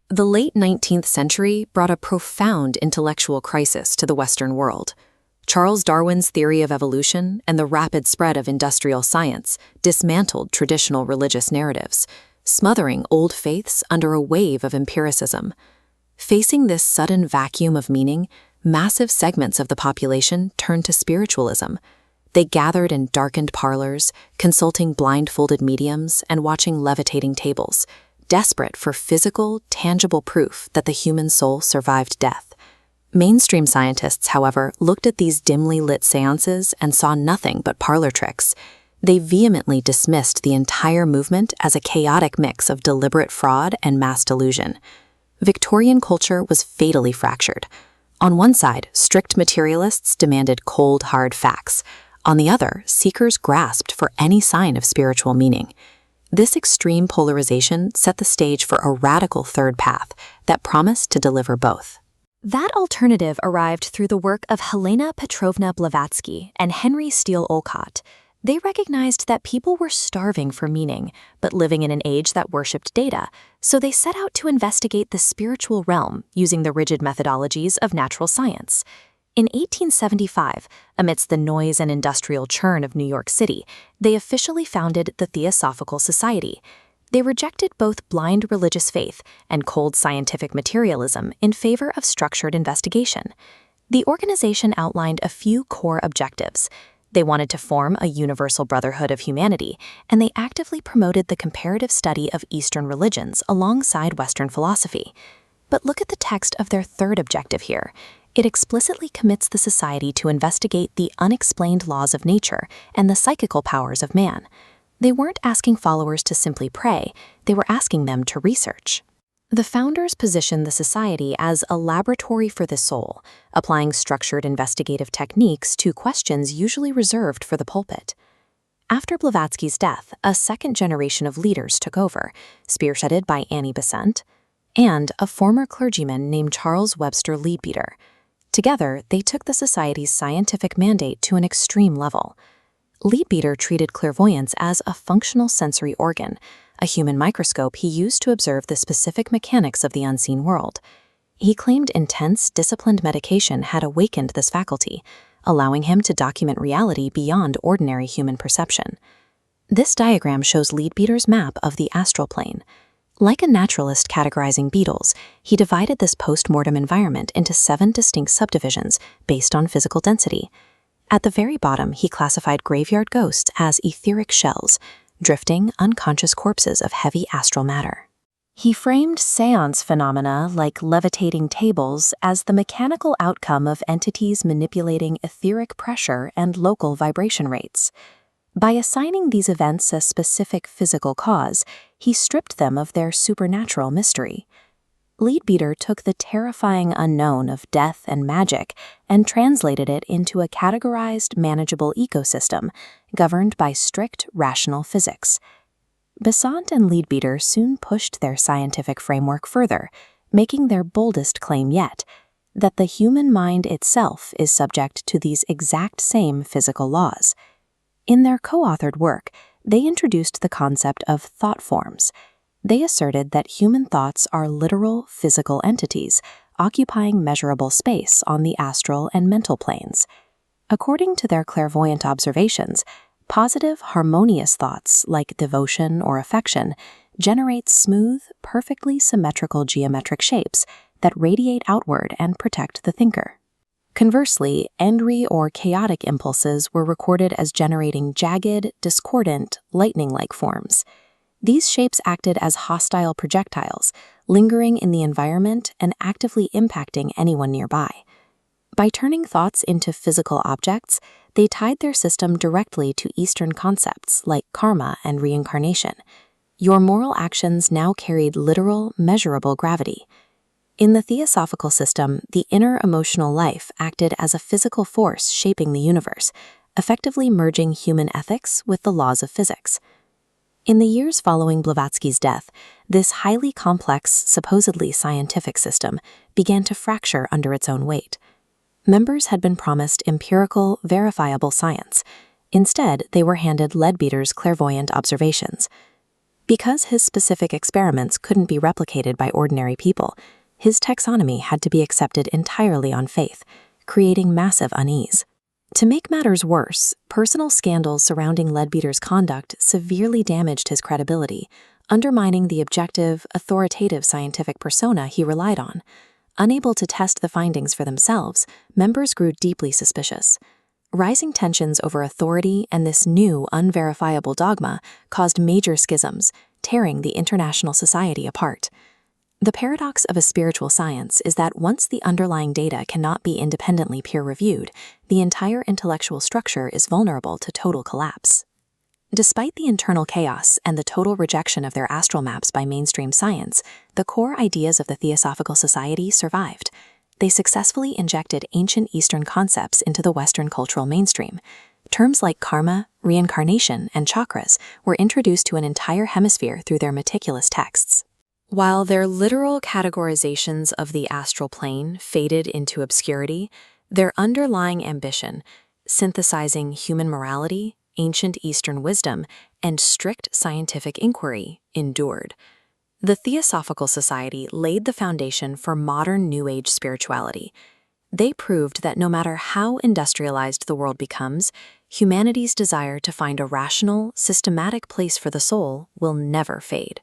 The late 19th century brought a profound intellectual crisis to the Western world. Charles Darwin's theory of evolution and the rapid spread of industrial science dismantled traditional religious narratives, smothering old faiths under a wave of empiricism. Facing this sudden vacuum of meaning, massive segments of the population turned to spiritualism. They gathered in darkened parlors, consulting blindfolded mediums and watching levitating tables, desperate for physical, tangible proof that the human soul survived death. Mainstream scientists, however, looked at these dimly lit seances and saw nothing but parlor tricks. They vehemently dismissed the entire movement as a chaotic mix of deliberate fraud and mass delusion. Victorian culture was fatally fractured. On one side, strict materialists demanded cold, hard facts. On the other, seekers grasped for any sign of spiritual meaning. This extreme polarization set the stage for a radical third path that promised to deliver both. That alternative arrived through the work of Helena Petrovna Blavatsky and Henry Steele Olcott. They recognized that people were starving for meaning, but living in an age that worshipped data, so they set out to investigate the spiritual realm using the rigid methodologies of natural science. In 1875, amidst the noise and industrial churn of New York City, they officially founded the Theosophical Society. They rejected both blind religious faith and cold scientific materialism in favor of structured investigation. The organization outlined a few core objectives. They wanted to form a universal brotherhood of humanity, and they actively promoted the comparative study of Eastern religions alongside Western philosophy. But look at the text of their third objective here. It explicitly commits the society to investigate the unexplained laws of nature and the psychical powers of man. They weren't asking followers to simply pray, they were asking them to research. The founders positioned the society as a laboratory for the soul, applying structured investigative techniques to questions usually reserved for the pulpit. After Blavatsky's death, a second generation of leaders took over, spearheaded by Annie Besant and a former clergyman named Charles Webster Leadbeater. Together, they took the society's scientific mandate to an extreme level. Leadbeater treated clairvoyance as a functional sensory organ, a human microscope he used to observe the specific mechanics of the unseen world. He claimed intense, disciplined medication had awakened this faculty, allowing him to document reality beyond ordinary human perception. This diagram shows Leadbeater's map of the astral plane. Like a naturalist categorizing beetles, he divided this post-mortem environment into 7 distinct subdivisions based on physical density. At the very bottom, he classified graveyard ghosts as etheric shells, drifting, unconscious corpses of heavy astral matter. He framed seance phenomena like levitating tables as the mechanical outcome of entities manipulating etheric pressure and local vibration rates. By assigning these events a specific physical cause, he stripped them of their supernatural mystery. Leadbeater took the terrifying unknown of death and magic and translated it into a categorized, manageable ecosystem governed by strict, rational physics. Besant and Leadbeater soon pushed their scientific framework further, making their boldest claim yet, that the human mind itself is subject to these exact same physical laws. In their co-authored work, they introduced the concept of thought forms. They asserted that human thoughts are literal physical entities, occupying measurable space on the astral and mental planes. According to their clairvoyant observations, positive, harmonious thoughts like devotion or affection generate smooth, perfectly symmetrical geometric shapes that radiate outward and protect the thinker. Conversely, angry or chaotic impulses were recorded as generating jagged, discordant, lightning-like forms. These shapes acted as hostile projectiles, lingering in the environment and actively impacting anyone nearby. By turning thoughts into physical objects, they tied their system directly to Eastern concepts like karma and reincarnation. Your moral actions now carried literal, measurable gravity. In the Theosophical system, the inner emotional life acted as a physical force shaping the universe, effectively merging human ethics with the laws of physics. In the years following Blavatsky's death, this highly complex, supposedly scientific system began to fracture under its own weight. Members had been promised empirical, verifiable science. Instead, they were handed Leadbeater's clairvoyant observations. Because his specific experiments couldn't be replicated by ordinary people, his taxonomy had to be accepted entirely on faith, creating massive unease. To make matters worse, personal scandals surrounding Leadbeater's conduct severely damaged his credibility, undermining the objective, authoritative scientific persona he relied on. Unable to test the findings for themselves, members grew deeply suspicious. Rising tensions over authority and this new, unverifiable dogma caused major schisms, tearing the international society apart. The paradox of a spiritual science is that once the underlying data cannot be independently peer-reviewed, the entire intellectual structure is vulnerable to total collapse. Despite the internal chaos and the total rejection of their astral maps by mainstream science, the core ideas of the Theosophical Society survived. They successfully injected ancient Eastern concepts into the Western cultural mainstream. Terms like karma, reincarnation, and chakras were introduced to an entire hemisphere through their meticulous texts. While their literal categorizations of the astral plane faded into obscurity, their underlying ambition, synthesizing human morality, ancient Eastern wisdom, and strict scientific inquiry, endured. The Theosophical Society laid the foundation for modern New Age spirituality. They proved that no matter how industrialized the world becomes, humanity's desire to find a rational, systematic place for the soul will never fade.